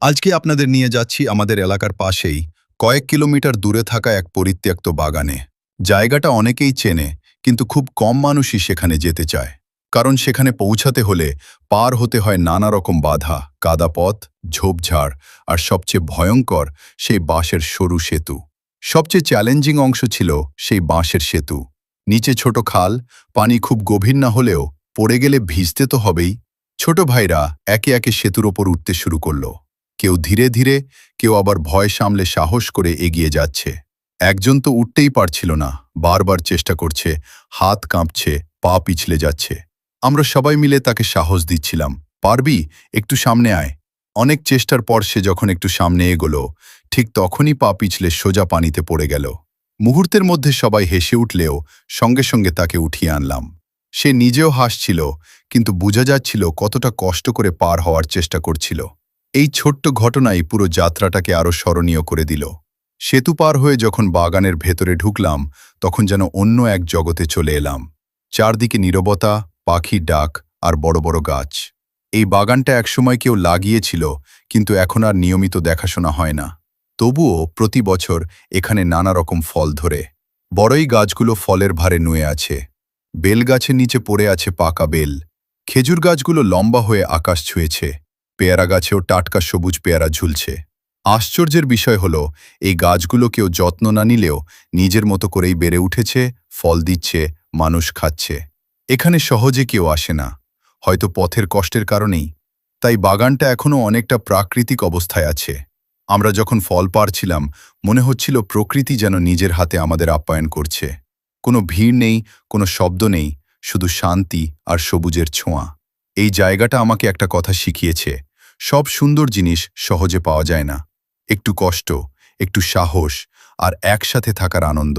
আজকে আপনাদের নিয়ে যাচ্ছি আমাদের এলাকার পাশেই কয়েক কিলোমিটার দূরে থাকা এক পরিত্যক্ত বাগানে। জায়গাটা অনেকেই চেনে, কিন্তু খুব কম মানুষই সেখানে যেতে চায়। কারণ সেখানে পৌঁছাতে হলে পার হতে হয় নানা রকম বাধা, কাদা পথ, ঝোপঝাড় আর সবচেয়ে ভয়ঙ্কর সেই বাঁশের সরু সেতু। সবচেয়ে চ্যালেঞ্জিং অংশ ছিল সেই বাঁশের সেতু। নিচে ছোট খাল, পানি খুব গভীর না হলেও পড়ে গেলে ভিজতে তো হবেই। ছোট ভাইরা একে একে সেতুর ওপর উঠতে শুরু করলো। কেউ ধীরে ধীরে, কেউ আবার ভয় সামলে সাহস করে এগিয়ে যাচ্ছে। একজন তো উঠতেই পারছিল না, বারবার চেষ্টা করছে, হাত কাঁপছে, পা পিছলে যাচ্ছে। আমরা সবাই মিলে তাকে সাহস দিচ্ছিলাম, পারবি, একটু সামনে আয়। অনেক চেষ্টার পর সে যখন একটু সামনে এগোলো, ঠিক তখনই পা পিছলে সোজা পানিতে পড়ে গেল। মুহূর্তের মধ্যে সবাই হেসে উঠলেও সঙ্গে সঙ্গে তাকে উঠিয়ে আনলাম। সে নিজেও হাসছিল, কিন্তু বোঝা যাচ্ছিল কতটা কষ্ট করে পার হওয়ার চেষ্টা করছিল। এই ছোট্ট ঘটনাই পুরো যাত্রাটাকে আরো স্মরণীয় করে দিল। সেতু পার হয়ে যখন বাগানের ভেতরে ঢুকলাম, তখন যেন অন্য এক জগতে চলে এলাম। চারদিকে নীরবতা, পাখির ডাক আর বড় বড় গাছ। এই বাগানটা একসময় কেউ লাগিয়েছিল, কিন্তু এখন আর নিয়মিত দেখাশোনা হয় না। তবুও প্রতি বছর এখানে নানা রকম ফল ধরে। বড়ই গাছগুলো ফলের ভারে নুয়ে আছে। বেল গাছের নিচে পড়ে আছে পাকা বেল। খেজুর গাছগুলো লম্বা হয়ে আকাশ ছুঁয়েছে। পেয়ারা গাছেও টাটকা সবুজ পেয়ারা ঝুলছে। আশ্চর্যের বিষয় হলো, এই গাছগুলো কেউ যত্ন না নিলেও নিজের মতো করেই বেড়ে উঠেছে, ফল দিচ্ছে, মানুষ খাচ্ছে। এখানে সহজে কেউ আসে না, হয়তো পথের কষ্টের কারণেই। তাই বাগানটা এখনও অনেকটা প্রাকৃতিক অবস্থায় আছে। আমরা যখন ফল পাড়ছিলাম, মনে হচ্ছিল প্রকৃতি যেন নিজের হাতে আমাদের আপ্যায়ন করছে। কোনো ভিড় নেই, কোনো শব্দ নেই, শুধু শান্তি আর সবুজের ছোঁয়া। এই জায়গাটা আমাকে একটা কথা শিখিয়েছে, সব সুন্দর জিনিস সহজে পাওয়া যায় না। একটু কষ্ট, একটু সাহস আর একসাথে থাকার আনন্দ,